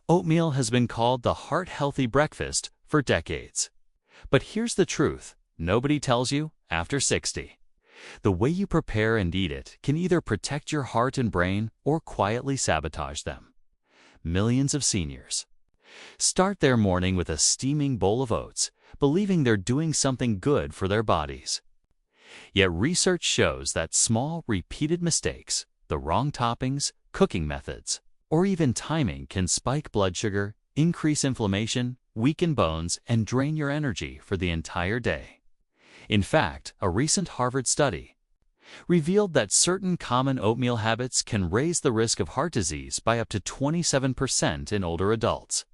Oatmeal has been called the heart-healthy breakfast for decades. But here's the truth nobody tells you after 60. The way you prepare and eat it can either protect your heart and brain or quietly sabotage them. Millions of seniors start their morning with a steaming bowl of oats, believing they're doing something good for their bodies. Yet research shows that small, repeated mistakes, the wrong toppings, cooking methods, or even timing can spike blood sugar, increase inflammation, weaken bones, and drain your energy for the entire day. In fact, a recent Harvard study revealed that certain common oatmeal habits can raise the risk of heart disease by up to 27% in older adults.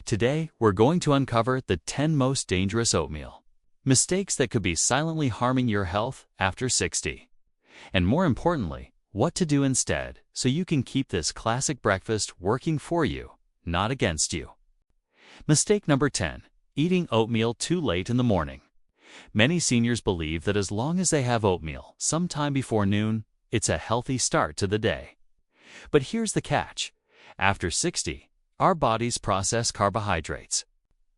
Today, we're going to uncover the 10 most dangerous oatmeal mistakes that could be silently harming your health after 60. And more importantly, what to do instead so you can keep this classic breakfast working for you, not against you. Mistake number 10. Eating oatmeal too late in the morning. Many seniors believe that as long as they have oatmeal sometime before noon, it's a healthy start to the day. But here's the catch. After 60, our bodies process carbohydrates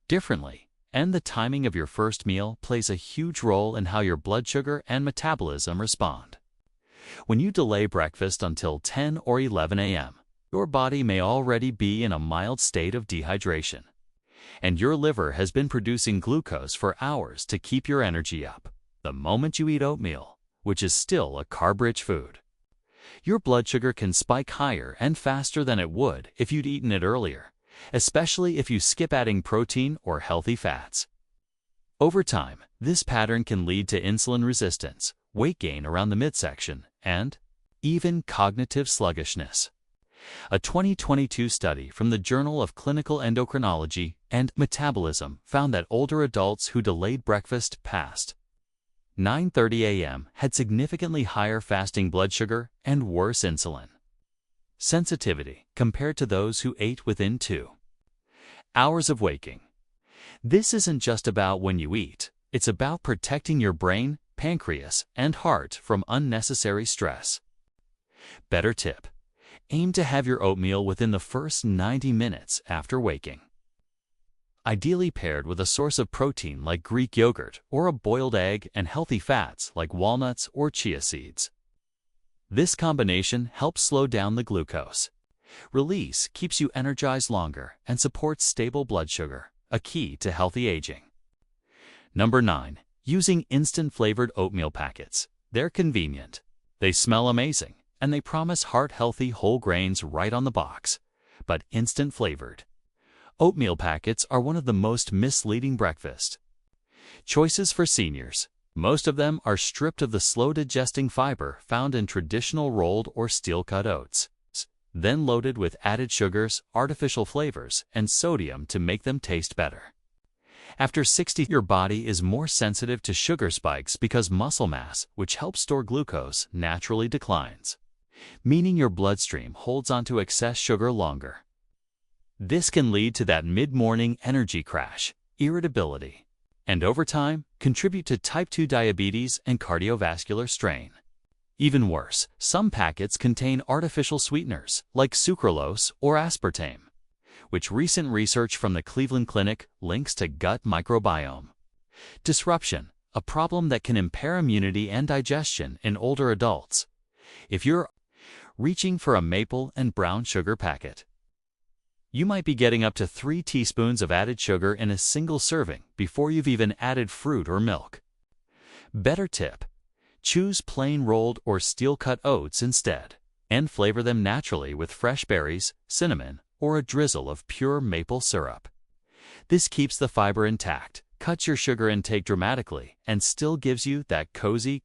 differently, and the timing of your first meal plays a huge role in how your blood sugar and metabolism respond. When you delay breakfast until 10 or 11 a.m., your body may already be in a mild state of dehydration, and your liver has been producing glucose for hours to keep your energy up. The moment you eat oatmeal, which is still a carb-rich food, your blood sugar can spike higher and faster than it would if you'd eaten it earlier, especially if you skip adding protein or healthy fats. Over time, this pattern can lead to insulin resistance, weight gain around the midsection, and even cognitive sluggishness. A 2022 study from the Journal of Clinical Endocrinology and Metabolism found that older adults who delayed breakfast past 9:30 a.m. had significantly higher fasting blood sugar and worse insulin sensitivity compared to those who ate within 2 hours of waking. This isn't just about when you eat, it's about protecting your brain, pancreas, and heart from unnecessary stress. Better tip: aim to have your oatmeal within the first 90 minutes after waking. Ideally paired with a source of protein like Greek yogurt or a boiled egg and healthy fats like walnuts or chia seeds. This combination helps slow down the glucose release, keeps you energized longer, and supports stable blood sugar, a key to healthy aging. Number 9. Using instant-flavored oatmeal packets. They're convenient, they smell amazing, and they promise heart-healthy whole grains right on the box. But instant-flavored oatmeal packets are one of the most misleading breakfast choices for seniors. Most of them are stripped of the slow-digesting fiber found in traditional rolled or steel-cut oats, then loaded with added sugars, artificial flavors, and sodium to make them taste better. After 60, your body is more sensitive to sugar spikes because muscle mass, which helps store glucose, naturally declines, meaning your bloodstream holds onto excess sugar longer. This can lead to that mid-morning energy crash, irritability, and over time, contribute to type 2 diabetes and cardiovascular strain. Even worse, some packets contain artificial sweeteners like sucralose or aspartame, which recent research from the Cleveland Clinic links to gut microbiome disruption, a problem that can impair immunity and digestion in older adults. If you're reaching for a maple and brown sugar packet, you might be getting up to 3 teaspoons of added sugar in a single serving before you've even added fruit or milk. Better tip: choose plain rolled or steel-cut oats instead, and flavor them naturally with fresh berries, cinnamon, or a drizzle of pure maple syrup. This keeps the fiber intact, cuts your sugar intake dramatically, and still gives you that cozy,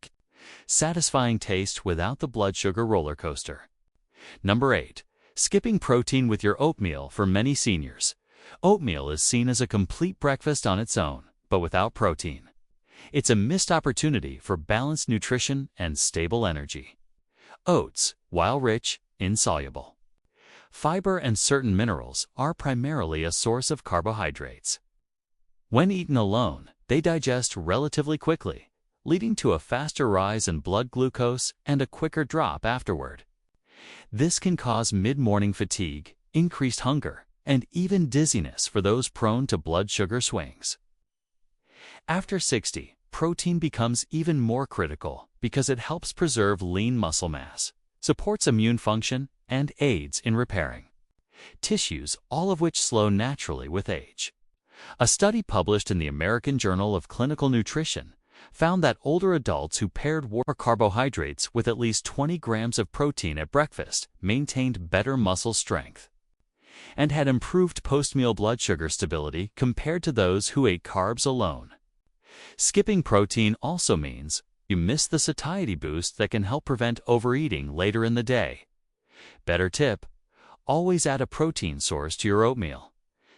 satisfying taste without the blood sugar roller coaster. Number 8. Skipping protein with your oatmeal. For many seniors, oatmeal is seen as a complete breakfast on its own, but without protein. It's a missed opportunity for balanced nutrition and stable energy. Oats, while rich, insoluble fiber and certain minerals, are primarily a source of carbohydrates. When eaten alone, they digest relatively quickly, leading to a faster rise in blood glucose and a quicker drop afterward. This can cause mid-morning fatigue, increased hunger, and even dizziness for those prone to blood sugar swings. After 60, protein becomes even more critical because it helps preserve lean muscle mass, supports immune function, and aids in repairing tissues, all of which slow naturally with age. A study published in the American Journal of Clinical Nutrition found that older adults who paired carbohydrates with at least 20 grams of protein at breakfast maintained better muscle strength and had improved post-meal blood sugar stability compared to those who ate carbs alone. Skipping protein also means you miss the satiety boost that can help prevent overeating later in the day. Better tip: always add a protein source to your oatmeal.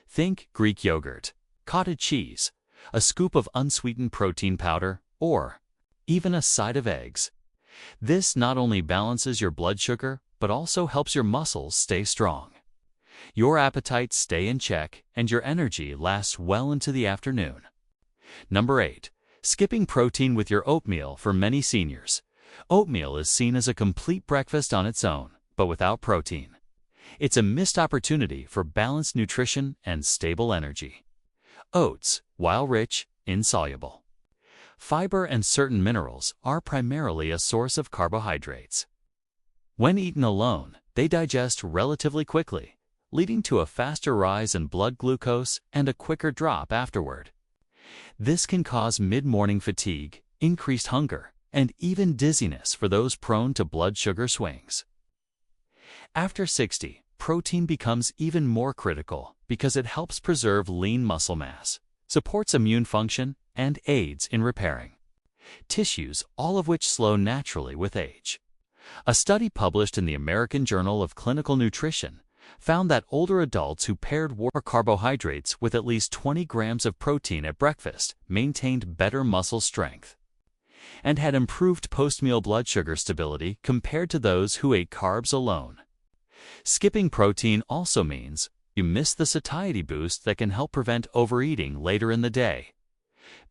Think Greek yogurt, cottage cheese, a scoop of unsweetened protein powder, or even a side of eggs. This not only balances your blood sugar, but also helps your muscles stay strong, your appetite stay in check, and your energy lasts well into the afternoon. Number 8. Skipping protein with your oatmeal. For many seniors, oatmeal is seen as a complete breakfast on its own, but without protein. It's a missed opportunity for balanced nutrition and stable energy. Oats, while rich, insoluble fiber and certain minerals, are primarily a source of carbohydrates. When eaten alone, they digest relatively quickly, leading to a faster rise in blood glucose and a quicker drop afterward. This can cause mid-morning fatigue, increased hunger, and even dizziness for those prone to blood sugar swings. After 60, protein becomes even more critical because it helps preserve lean muscle mass, supports immune function, and aids in repairing tissues, all of which slow naturally with age. A study published in the American Journal of Clinical Nutrition found that older adults who paired carbohydrates with at least 20 grams of protein at breakfast maintained better muscle strength and had improved post-meal blood sugar stability compared to those who ate carbs alone. Skipping protein also means you miss the satiety boost that can help prevent overeating later in the day.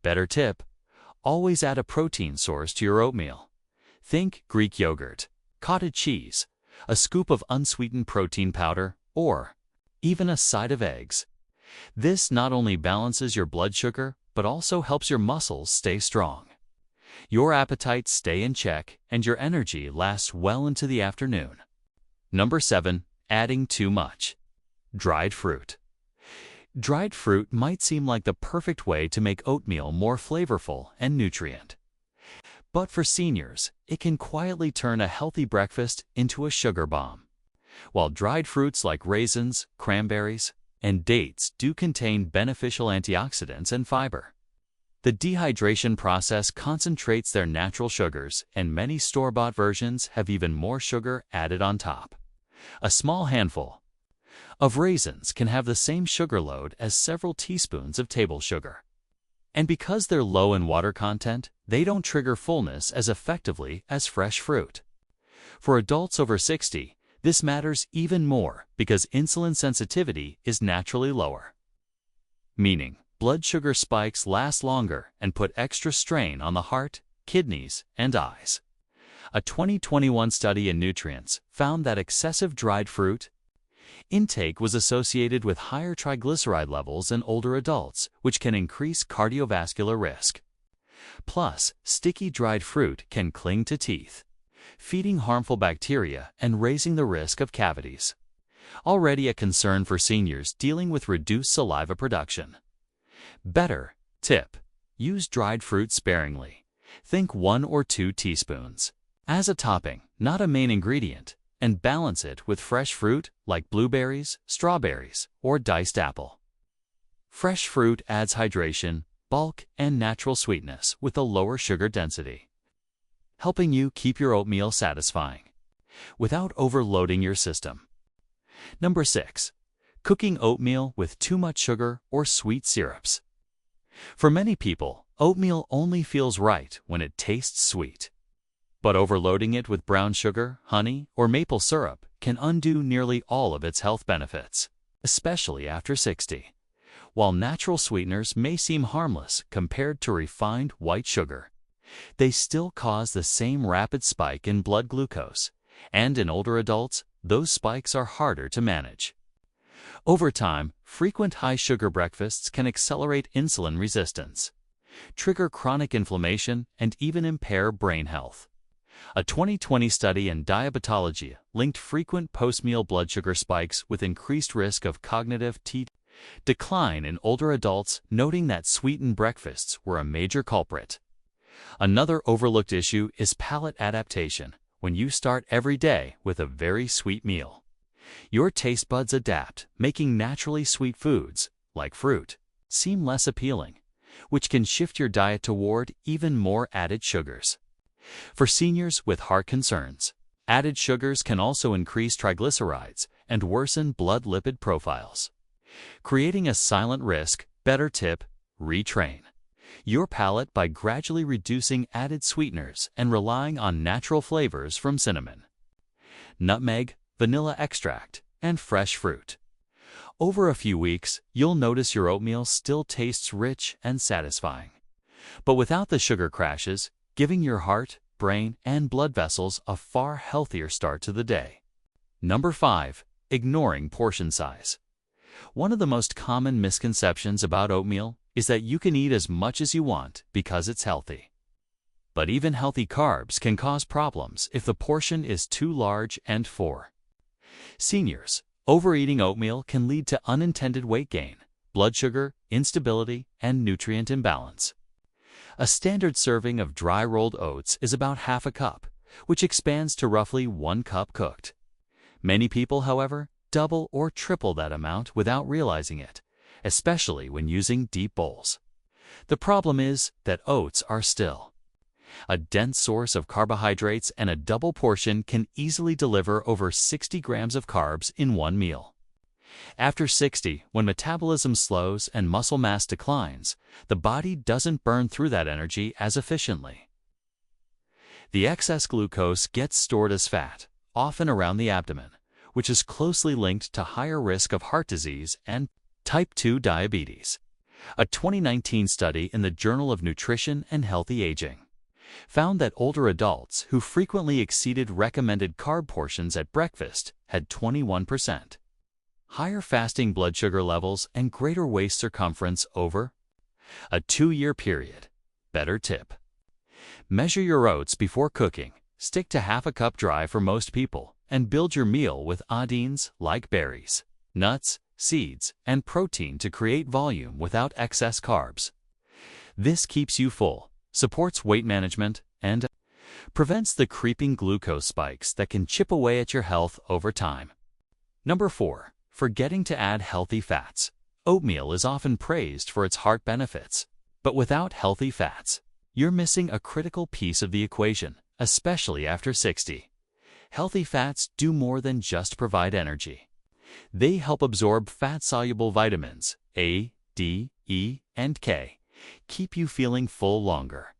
Better tip: always add a protein source to your oatmeal. Think Greek yogurt, cottage cheese, a scoop of unsweetened protein powder, or even a side of eggs. This not only balances your blood sugar, but also helps your muscles stay strong, your appetite stay in check, and your energy lasts well into the afternoon. Number 7. Adding too much. Dried fruit. Dried fruit might seem like the perfect way to make oatmeal more flavorful and nutrient. But for seniors, it can quietly turn a healthy breakfast into a sugar bomb. While dried fruits like raisins, cranberries, and dates do contain beneficial antioxidants and fiber, the dehydration process concentrates their natural sugars, and many store-bought versions have even more sugar added on top. A small handful of raisins can have the same sugar load as several teaspoons of table sugar. And because they're low in water content, they don't trigger fullness as effectively as fresh fruit. For adults over 60, this matters even more because insulin sensitivity is naturally lower, meaning blood sugar spikes last longer and put extra strain on the heart, kidneys, and eyes. A 2021 study in Nutrients found that excessive dried fruit intake was associated with higher triglyceride levels in older adults, which can increase cardiovascular risk. Plus, sticky dried fruit can cling to teeth, feeding harmful bacteria and raising the risk of cavities. Already a concern for seniors dealing with reduced saliva production. Better tip: use dried fruit sparingly. Think 1 or 2 teaspoons as a topping, not a main ingredient, and balance it with fresh fruit like blueberries, strawberries, or diced apple. Fresh fruit adds hydration, bulk, and natural sweetness with a lower sugar density, helping you keep your oatmeal satisfying without overloading your system. Number 6. Cooking oatmeal with too much sugar or sweet syrups. For many people, oatmeal only feels right when it tastes sweet. But overloading it with brown sugar, honey, or maple syrup can undo nearly all of its health benefits, especially after 60. While natural sweeteners may seem harmless compared to refined white sugar, they still cause the same rapid spike in blood glucose, and in older adults, those spikes are harder to manage. Over time, frequent high-sugar breakfasts can accelerate insulin resistance, trigger chronic inflammation, and even impair brain health. A 2020 study in diabetology linked frequent post-meal blood sugar spikes with increased risk of cognitive decline in older adults, noting that sweetened breakfasts were a major culprit. Another overlooked issue is palate adaptation. When you start every day with a very sweet meal, your taste buds adapt, making naturally sweet foods, like fruit, seem less appealing, which can shift your diet toward even more added sugars. For seniors with heart concerns, added sugars can also increase triglycerides and worsen blood lipid profiles, creating a silent risk. Better tip: retrain your palate by gradually reducing added sweeteners and relying on natural flavors from cinnamon, nutmeg, vanilla extract, and fresh fruit. Over a few weeks, you'll notice your oatmeal still tastes rich and satisfying, but without the sugar crashes, giving your heart, brain, and blood vessels a far healthier start to the day. Number 5. Ignoring portion size. One of the most common misconceptions about oatmeal is that you can eat as much as you want because it's healthy. But even healthy carbs can cause problems if the portion is too large. And for seniors, overeating oatmeal can lead to unintended weight gain, blood sugar instability, and nutrient imbalance. A standard serving of dry rolled oats is about half a cup, which expands to roughly 1 cup cooked. Many people, however, double or triple that amount without realizing it, especially when using deep bowls. The problem is that oats are still a dense source of carbohydrates, and a double portion can easily deliver over 60 grams of carbs in one meal. After 60, when metabolism slows and muscle mass declines, the body doesn't burn through that energy as efficiently. The excess glucose gets stored as fat, often around the abdomen, which is closely linked to higher risk of heart disease and type 2 diabetes. A 2019 study in the Journal of Nutrition and Healthy Aging found that older adults who frequently exceeded recommended carb portions at breakfast had 21% higher fasting blood sugar levels and greater waist circumference over a 2-year period. Better tip: measure your oats before cooking, stick to half a cup dry for most people, and build your meal with adines like berries, nuts, seeds, and protein to create volume without excess carbs. This keeps you full, supports weight management, and prevents the creeping glucose spikes that can chip away at your health over time. Number 4. Forgetting to add healthy fats. Oatmeal is often praised for its heart benefits, but without healthy fats, you're missing a critical piece of the equation, especially after 60. Healthy fats do more than just provide energy. They help absorb fat-soluble vitamins A, D, E, and K, keep you feeling full longer,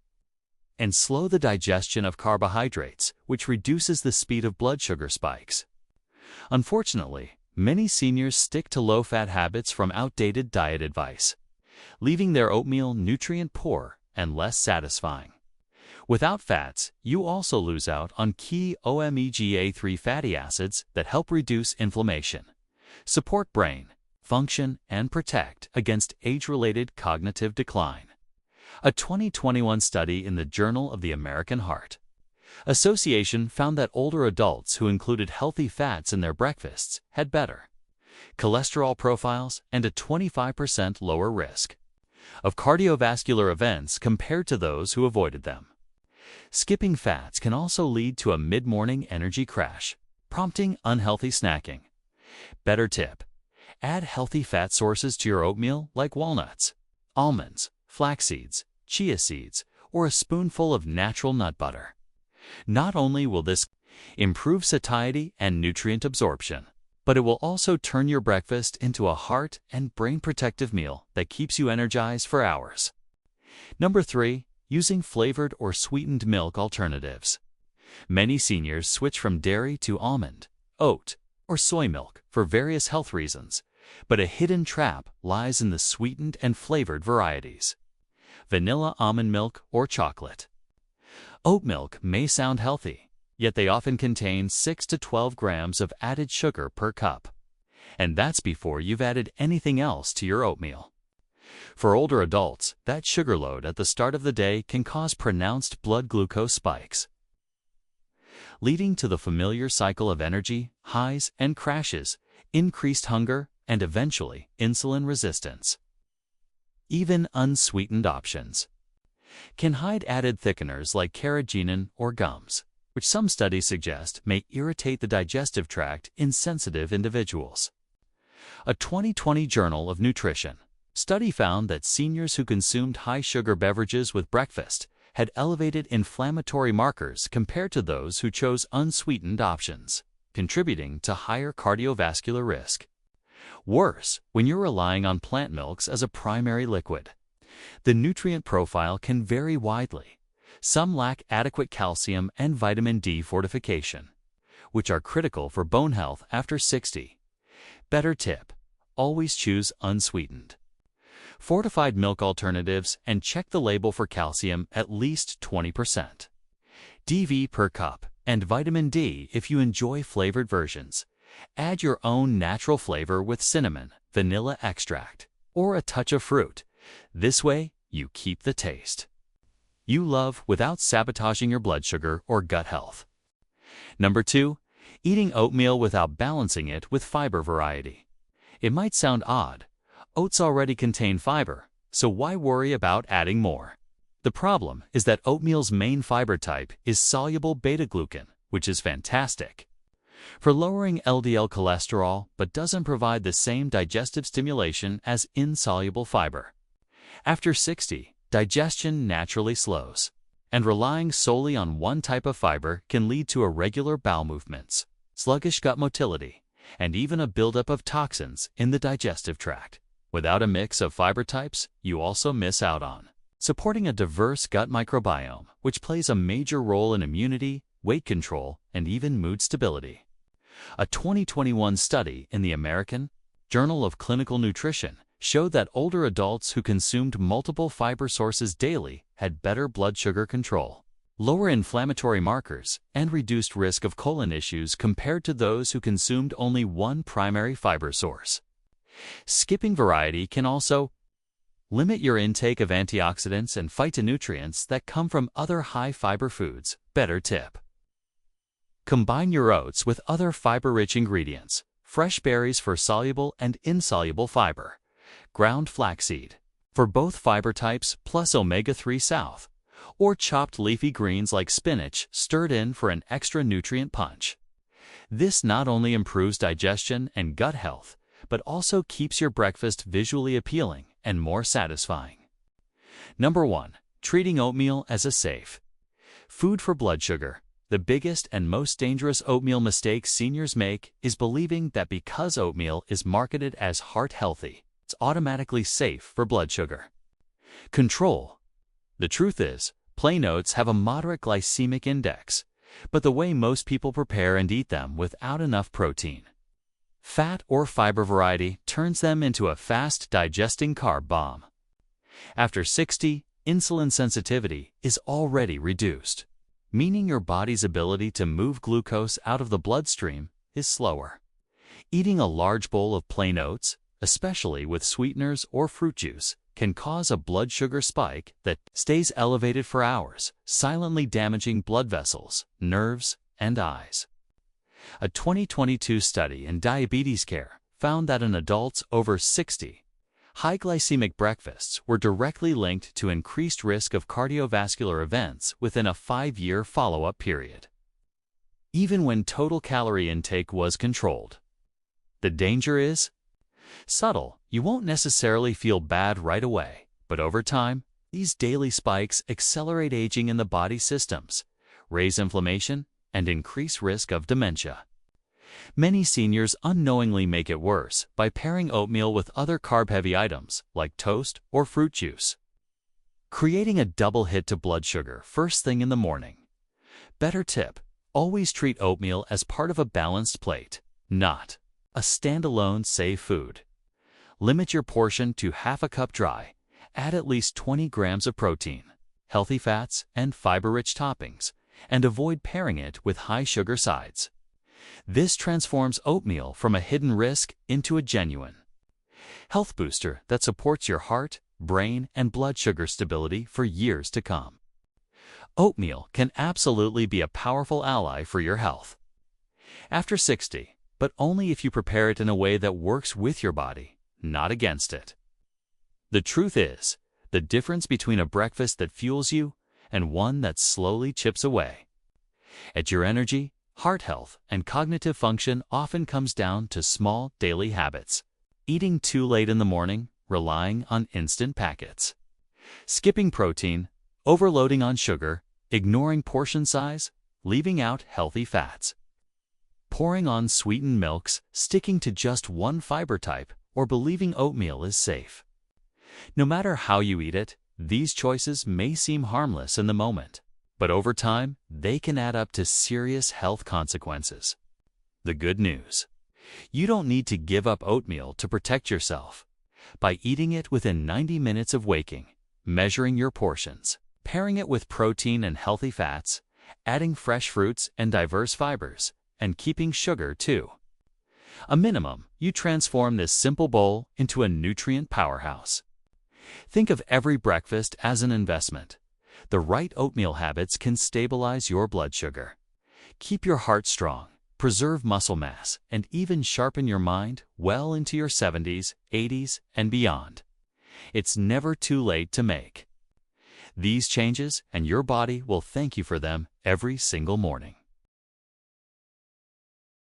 and slow the digestion of carbohydrates, which reduces the speed of blood sugar spikes. Unfortunately, many seniors stick to low-fat habits from outdated diet advice, leaving their oatmeal nutrient-poor and less satisfying. Without fats, you also lose out on key omega-3 fatty acids that help reduce inflammation, support brain function, and protect against age-related cognitive decline. A 2021 study in the Journal of the American Heart Association found that older adults who included healthy fats in their breakfasts had better cholesterol profiles and a 25% lower risk of cardiovascular events compared to those who avoided them. Skipping fats can also lead to a mid-morning energy crash, prompting unhealthy snacking. Better tip: add healthy fat sources to your oatmeal like walnuts, almonds, flax seeds, chia seeds, or a spoonful of natural nut butter. Not only will this improve satiety and nutrient absorption, but it will also turn your breakfast into a heart and brain protective meal that keeps you energized for hours. Number 3. Using flavored or sweetened milk alternatives. Many seniors switch from dairy to almond, oat, or soy milk for various health reasons, but a hidden trap lies in the sweetened and flavored varieties: vanilla almond milk or chocolate. Oat milk may sound healthy, yet they often contain 6 to 12 grams of added sugar per cup. And that's before you've added anything else to your oatmeal. For older adults, that sugar load at the start of the day can cause pronounced blood glucose spikes, leading to the familiar cycle of energy, highs and crashes, increased hunger, and eventually insulin resistance. Even unsweetened options can hide added thickeners like carrageenan or gums, which some studies suggest may irritate the digestive tract in sensitive individuals. A 2020 Journal of Nutrition study found that seniors who consumed high-sugar beverages with breakfast had elevated inflammatory markers compared to those who chose unsweetened options, contributing to higher cardiovascular risk. Worse, when you're relying on plant milks as a primary liquid, the nutrient profile can vary widely. Some lack adequate calcium and vitamin D fortification, which are critical for bone health after 60. Better tip: always choose unsweetened, fortified milk alternatives and check the label for calcium at least 20%. DV per cup, and vitamin D if you enjoy flavored versions. Add your own natural flavor with cinnamon, vanilla extract, or a touch of fruit. This way, you keep the taste you love without sabotaging your blood sugar or gut health. Number 2, eating oatmeal without balancing it with fiber variety. It might sound odd. Oats already contain fiber, so why worry about adding more? The problem is that oatmeal's main fiber type is soluble beta-glucan, which is fantastic for lowering LDL cholesterol but doesn't provide the same digestive stimulation as insoluble fiber. After 60, digestion naturally slows, and relying solely on one type of fiber can lead to irregular bowel movements, sluggish gut motility, and even a buildup of toxins in the digestive tract. Without a mix of fiber types, you also miss out on supporting a diverse gut microbiome, which plays a major role in immunity, weight control, and even mood stability. A 2021 study in the American Journal of Clinical Nutrition showed that older adults who consumed multiple fiber sources daily had better blood sugar control, lower inflammatory markers, and reduced risk of colon issues compared to those who consumed only one primary fiber source. Skipping variety can also limit your intake of antioxidants and phytonutrients that come from other high-fiber foods. Better tip: combine your oats with other fiber-rich ingredients, fresh berries for soluble and insoluble fiber, ground flaxseed for both fiber types plus omega-3 south, or chopped leafy greens like spinach stirred in for an extra nutrient punch. This not only improves digestion and gut health, but also keeps your breakfast visually appealing and more satisfying. Number 1. Treating oatmeal as a safe food for blood sugar. The biggest and most dangerous oatmeal mistake seniors make is believing that because oatmeal is marketed as heart-healthy, it's automatically safe for blood sugar control. The truth is, plain oats have a moderate glycemic index, but the way most people prepare and eat them without enough protein, fat, or fiber variety turns them into a fast-digesting carb bomb. After 60, insulin sensitivity is already reduced, meaning your body's ability to move glucose out of the bloodstream is slower. Eating a large bowl of plain oats, especially with sweeteners or fruit juice, can cause a blood sugar spike that stays elevated for hours, silently damaging blood vessels, nerves, and eyes. A 2022 study in diabetes care found that in adults over 60, high glycemic breakfasts were directly linked to increased risk of cardiovascular events within a 5-year follow-up period, even when total calorie intake was controlled. The danger is subtle. You won't necessarily feel bad right away, but over time, these daily spikes accelerate aging in the body systems, raise inflammation, and increase risk of dementia. Many seniors unknowingly make it worse by pairing oatmeal with other carb-heavy items like toast or fruit juice, creating a double hit to blood sugar first thing in the morning. Better tip: always treat oatmeal as part of a balanced plate, not a standalone safe food. Limit your portion to half a cup dry. Add at least 20 grams of protein, healthy fats, and fiber-rich toppings, and avoid pairing it with high-sugar sides. This transforms oatmeal from a hidden risk into a genuine health booster that supports your heart, brain, and blood sugar stability for years to come. Oatmeal can absolutely be a powerful ally for your health after 60, but only if you prepare it in a way that works with your body, not against it. The truth is, the difference between a breakfast that fuels you and one that slowly chips away at your energy, heart health, and cognitive function often comes down to small daily habits. Eating too late in the morning, relying on instant packets, skipping protein, overloading on sugar, ignoring portion size, leaving out healthy fats, pouring on sweetened milks, sticking to just one fiber type, or believing oatmeal is safe. No matter how you eat it, these choices may seem harmless in the moment, but over time, they can add up to serious health consequences. The good news: you don't need to give up oatmeal to protect yourself. By eating it within 90 minutes of waking, measuring your portions, pairing it with protein and healthy fats, adding fresh fruits and diverse fibers, and keeping sugar to a minimum, you transform this simple bowl into a nutrient powerhouse. Think of every breakfast as an investment. The right oatmeal habits can stabilize your blood sugar, keep your heart strong, preserve muscle mass, and even sharpen your mind well into your 70s, 80s, and beyond. It's never too late to make these changes, and your body will thank you for them every single morning.